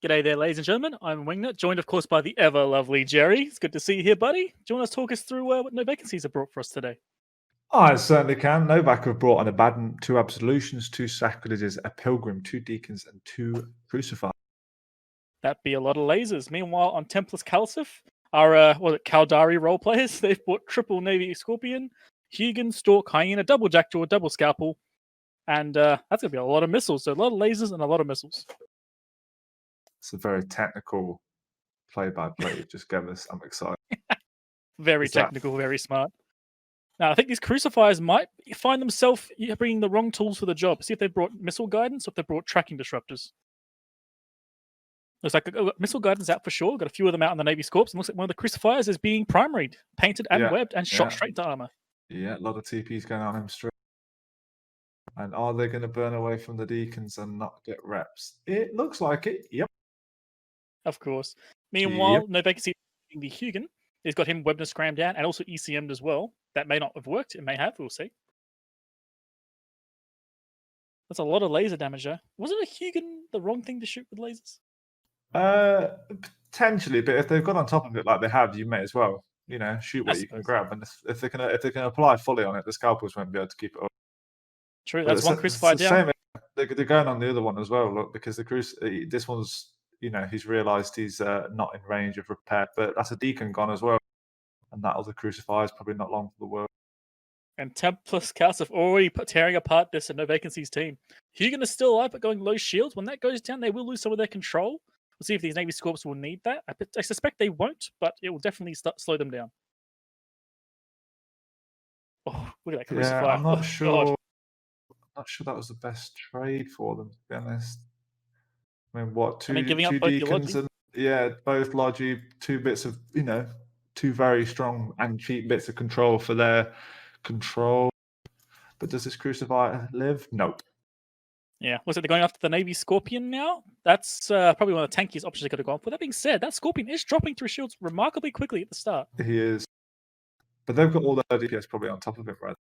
G'day there, ladies and gentlemen. I'm Wingnut, joined, of course, by the ever-lovely Jerry. It's good to see you here, buddy. Do you want to talk us through what no vacancies have brought for us today? I certainly can. Novak have brought an Abaddon, 2 Absolutions, 2 Sacrileges, a Pilgrim, 2 Deacons, and 2 Crucified. That'd be a lot of lasers. Meanwhile, on Templis CALSF, our, Caldari role players, they've brought triple Navy Scorpion, Hugin, Stork, Hyena, double Jackdaw, double Scalpel, and that's going to be a lot of missiles. So a lot of lasers and a lot of missiles. It's a very technical play-by-play you just gave us. I'm excited. Very technical, very smart. Now, I think these Crucifiers might find themselves bringing the wrong tools for the job. See if they've brought missile guidance or if they've brought tracking disruptors. Looks like missile guidance out for sure. Got a few of them out in the Navy Scorps. And looks like one of the Crucifiers is being primaried, painted and webbed, and shot straight to armor. Yeah, a lot of TPs going on him straight. And are they going to burn away from the Deacons and not get reps? It looks like it. Yep. Of course. Meanwhile, no vacancy in the Hugin. He's got him webbed and scrammed down and also ECM'd as well. That may not have worked. It may have. We'll see. That's a lot of laser damage, though. Wasn't a Hugin the wrong thing to shoot with lasers? Potentially, but if they've got on top of it like they have, you may as well, shoot what you can grab. And if they can apply fully on it, the Scalpels won't be able to keep it up. True, that's one Crucified down. They're going on the other one as well, look, because this one's, he's realised he's not in range of repair, but that's a Deacon gone as well. And that other Crucifier is probably not long for the world. And Templis CALSF already tearing apart this no vacancies team. Hugin is still alive, but going low shields. When that goes down, they will lose some of their control. We'll see if these Navy Scorps will need that. I suspect they won't, but it will definitely slow them down. Oh, look at that Crucifier. Yeah, I'm not sure. I'm not sure that was the best trade for them, to be honest. I mean, what, two Deacons and both Logi, 2 bits of, 2 very strong and cheap bits of control for their control. But does this Crucifier live? Nope. Yeah, looks like they're going after the Navy Scorpion now. That's probably one of the tankiest options they could have gone for. That being said, that Scorpion is dropping through shields remarkably quickly at the start. He is. But they've got all their DPS probably on top of it, right?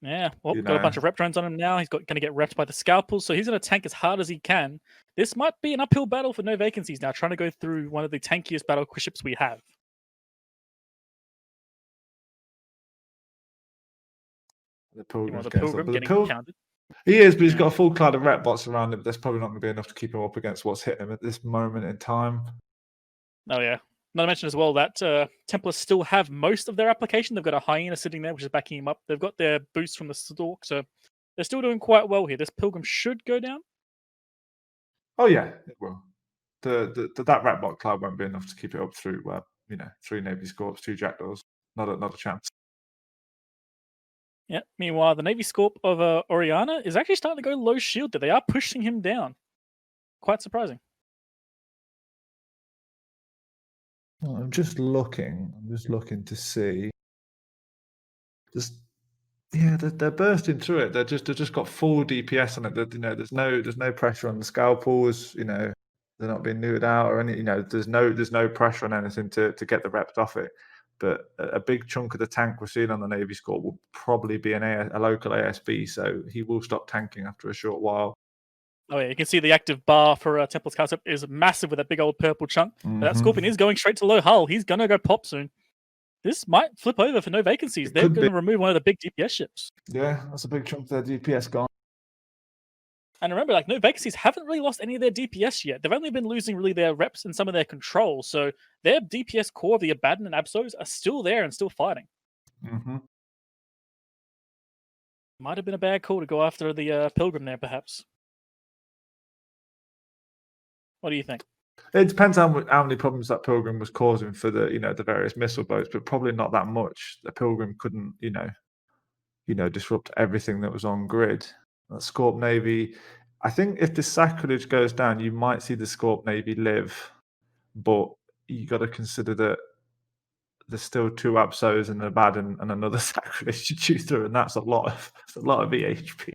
Yeah, well, got a bunch of rep drones on him now. He's going to get repped by the Scalpels, so he's going to tank as hard as he can. This might be an uphill battle for no vacancies now, trying to go through one of the tankiest battle ships we have. The Pilgrim's getting counted. He is, but he's got a full cloud of rep bots around him. That's probably not going to be enough to keep him up against what's hitting him at this moment in time. Oh, yeah. Not to mention as well that Templars still have most of their application. They've got a Hyena sitting there, which is backing him up. They've got their boost from the Stork, so they're still doing quite well here. This Pilgrim should go down. Oh, yeah, it will. That rep bot cloud won't be enough to keep it up through, 3 Navy Scorps, 2 Jackdaws. Not a chance. Yeah. Meanwhile, the Navy Scorp of Oriana is actually starting to go low shielded. They are pushing him down. Quite surprising. I'm just looking to see. They're bursting through it. They've just got full DPS on it. There's no pressure on the Scalpels. They're not being nude out or any. There's no pressure on anything to get the reps off it. But a big chunk of the tank we're seeing on the Navy Scorp will probably be a local ASB, so he will stop tanking after a short while. Oh yeah, you can see the active bar for Templis CALSF is massive with that big old purple chunk. Mm-hmm. But that Scorpion is going straight to low hull. He's going to go pop soon. This might flip over for no vacancies. They're going to remove one of the big DPS ships. Yeah, that's a big chunk of their DPS gone. And remember, no vacancies haven't really lost any of their DPS yet. They've only been losing really their reps and some of their control. So their DPS core of the Abaddon and Absols are still there and still fighting. Mm-hmm. Might have been a bad call to go after the Pilgrim there, perhaps. What do you think? It depends how many problems that Pilgrim was causing for the various missile boats, but probably not that much. The Pilgrim couldn't disrupt everything that was on grid. That Scorp Navy, I think if the Sacrilege goes down, you might see the Scorp Navy live, but you got to consider that there's still 2 Absos and an Abaddon and another Sacrilege to chew through, and that's a lot of EHP.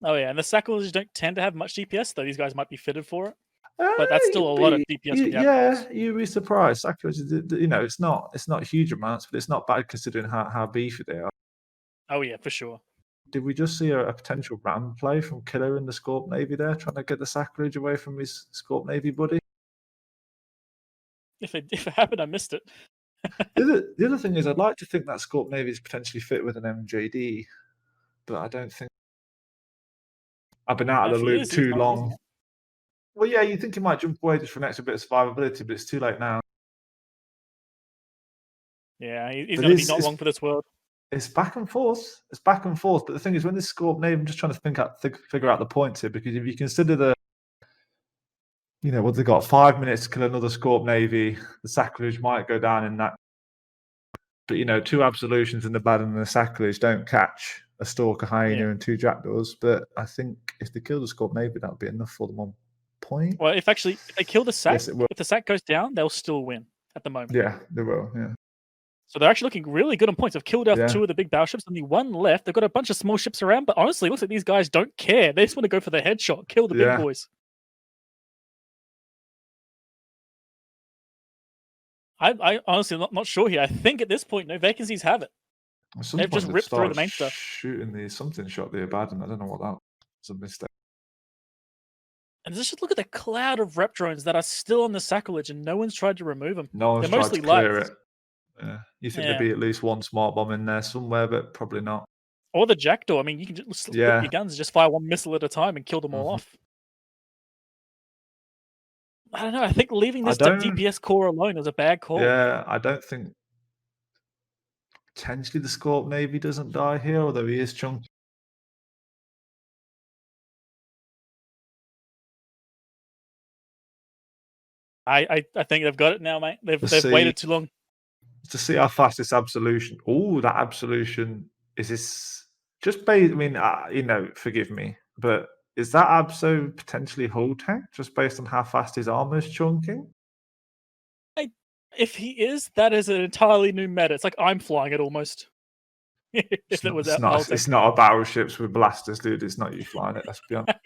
Oh yeah, and the Sacrileges don't tend to have much DPS, though. These guys might be fitted for it. But that's still a lot of DPS. You'd be surprised. Sacrilege, it's not huge amounts, but it's not bad considering how beefy they are. Oh yeah, for sure. did we just see a potential ram play from Killer in the Scorp Navy there, trying to get the sacrilege away from his Scorp Navy buddy? If it happened, I missed it. The other thing is, I'd like to think that Scorp Navy is potentially fit with an MJD, but I don't think. I've been out of the loop too long. Well, yeah, you think he might jump away just for an extra bit of survivability, but it's too late now. Yeah, he's going to be not long for this world. It's back and forth. It's back and forth. But the thing is, when this Scorp Navy, I'm just trying to figure out the points here, because if you consider the, what they got, 5 minutes to kill another Scorp Navy, the sacrilege might go down in that. But 2 absolutions in the bad and the sacrilege don't catch a Stalker, Hyena, and 2 Jackdaws. But I think if they kill the Scorp Navy, that'll be enough for them on point. Well, if they kill the sack, if the sack goes down, they'll still win at the moment. Yeah, they will. Yeah. So they're actually looking really good on points. They've killed off 2 of the big battleships, only 1 left. They've got a bunch of small ships around, but honestly, it looks like these guys don't care. They just want to go for the headshot, kill the big boys. I honestly not sure here. I think at this point, no Vacancies have it. They've just ripped through the main stuff. Shooting the something shot the Abaddon. I don't know what that was. A mistake. And just look at the cloud of rep drones that are still on the sacrilege, and no one's tried to remove them. No one's They're tried mostly to clear lights. it. Yeah. You think there'd be at least 1 smart bomb in there somewhere, but probably not. Or the Jackdaw. I mean, you can just flip your guns and just fire 1 missile at a time and kill them all off. I don't know. I think leaving this DPS core alone is a bad call. Yeah, I don't think. Potentially the Scorp Navy doesn't die here, although he is chunky. I think they've got it now, mate. They've waited too long. To see how fast this absolution. Oh, that absolution is this just based. I mean, forgive me, but is that Abso potentially hull tank just based on how fast his armor is chunking? If he is, that is an entirely new meta. It's like I'm flying it almost. It's not a battleships with blasters, dude. It's not you flying it. Let's be honest.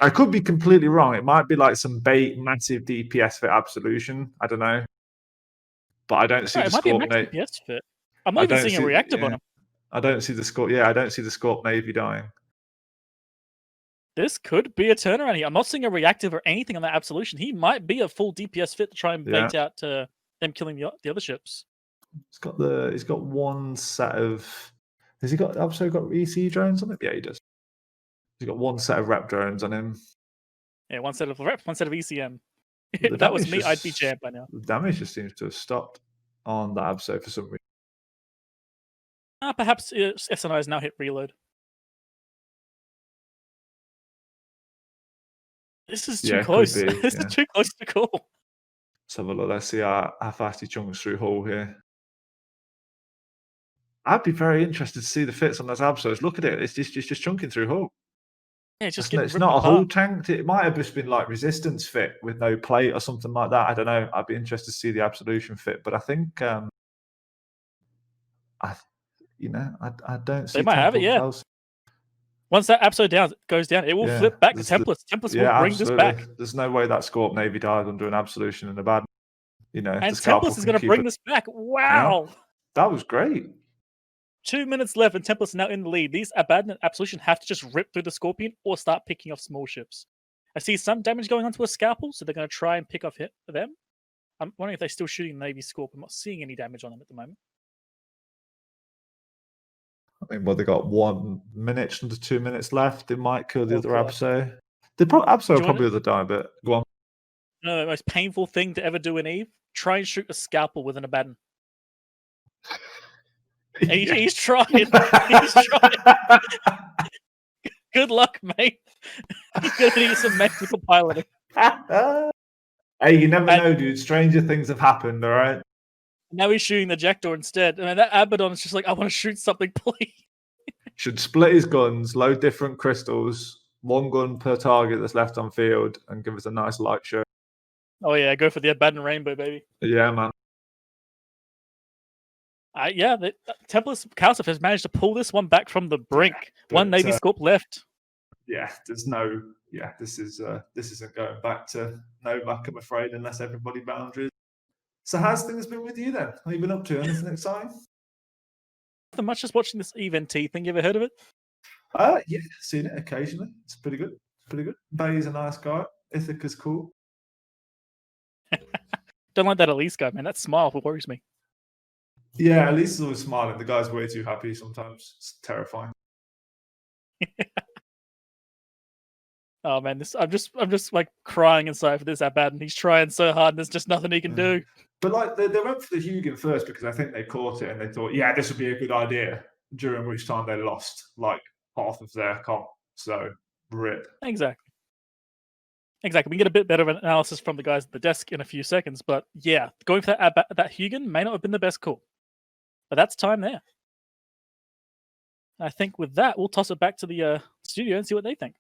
I could be completely wrong. It might be like some bait, massive DPS fit absolution. I don't know. But I don't see the Scorp Navy. DPS fit. I'm not even seeing a reactive on him. I don't see the Scorp. Yeah, I don't see the Scorp Navy dying. This could be a turnaround here. I'm not seeing a reactive or anything on that absolution. He might be a full DPS fit to try and bait out them killing the other ships. He's got 1 set of. Has he got also got EC drones on it? Yeah, he does. He's got 1 set of rep drones on him. Yeah, 1 set of rep, 1 set of ECM. If that was me, I'd be jammed by now. The damage just seems to have stopped on that Abso for some reason. Perhaps SNI has now hit reload. This is too close. This is too close to call. Let's have a look. Let's see how fast he chunks through hull here. I'd be very interested to see the fits on those Absos. Look at it. It's just chunking through hull. Yeah, it's not a hull tank. It might have just been like resistance fit with no plate or something like that. I don't know. I'd be interested to see the absolution fit, but I think I don't see. They might have it. Yeah. Once that Abso goes down, it will flip back to Templis. Templis will bring this back. There's no way that Scorp Navy died under an absolution and a bad. And Templis is going to bring this back. Wow, that was great. 2 minutes left, and Templis are now in the lead. These Abaddon Absolution have to just rip through the Scorpion or start picking off small ships. I see some damage going onto a Scalpel, so they're going to try and pick off hit for them. I'm wondering if they're still shooting Navy Scorp. I'm not seeing any damage on them at the moment. I mean, they got 1 minute under 2 minutes left. They might kill the other Abso. Abso will probably the die, but go on. No, the most painful thing to ever do in Eve: try and shoot a Scalpel with an Abaddon. He's trying. He's trying. Good luck, mate. You're gonna need some medical piloting. Hey, you never know, dude. Stranger things have happened, all right? Now he's shooting the Jackdaw instead. I mean, that Abaddon is just like, I want to shoot something, please. Should split his guns, load different crystals, 1 gun per target that's left on field, and give us a nice light show. Oh yeah, go for the Abaddon Rainbow, baby. Yeah, man. Templis CALSF has managed to pull this one back from the brink. 1 Navy Scorp left. Yeah, there's no. Yeah, this isn't going back to Novak, I'm afraid, unless everybody boundaries. So how's things been with you then? What have you been up to? Anything exciting? Nothing much, just watching this Event T thing. You ever heard of it? Yeah, seen it occasionally. It's pretty good. Pretty good. Bay's a nice guy. Ithaca's cool. Don't like that Elise guy, man. That smile worries me. Yeah, at least he's always smiling. The guy's way too happy sometimes. It's terrifying. Oh man, I'm just like crying inside for this Abaddon. He's trying so hard, and there's just nothing he can do. But like they went for the Hugin first because I think they caught it and they thought, yeah, this would be a good idea. During which time they lost like half of their comp. So rip. Exactly. Exactly. We can get a bit better of an analysis from the guys at the desk in a few seconds, but yeah, going for that Hugin may not have been the best call. But that's time there. I think with that, we'll toss it back to the studio and see what they think.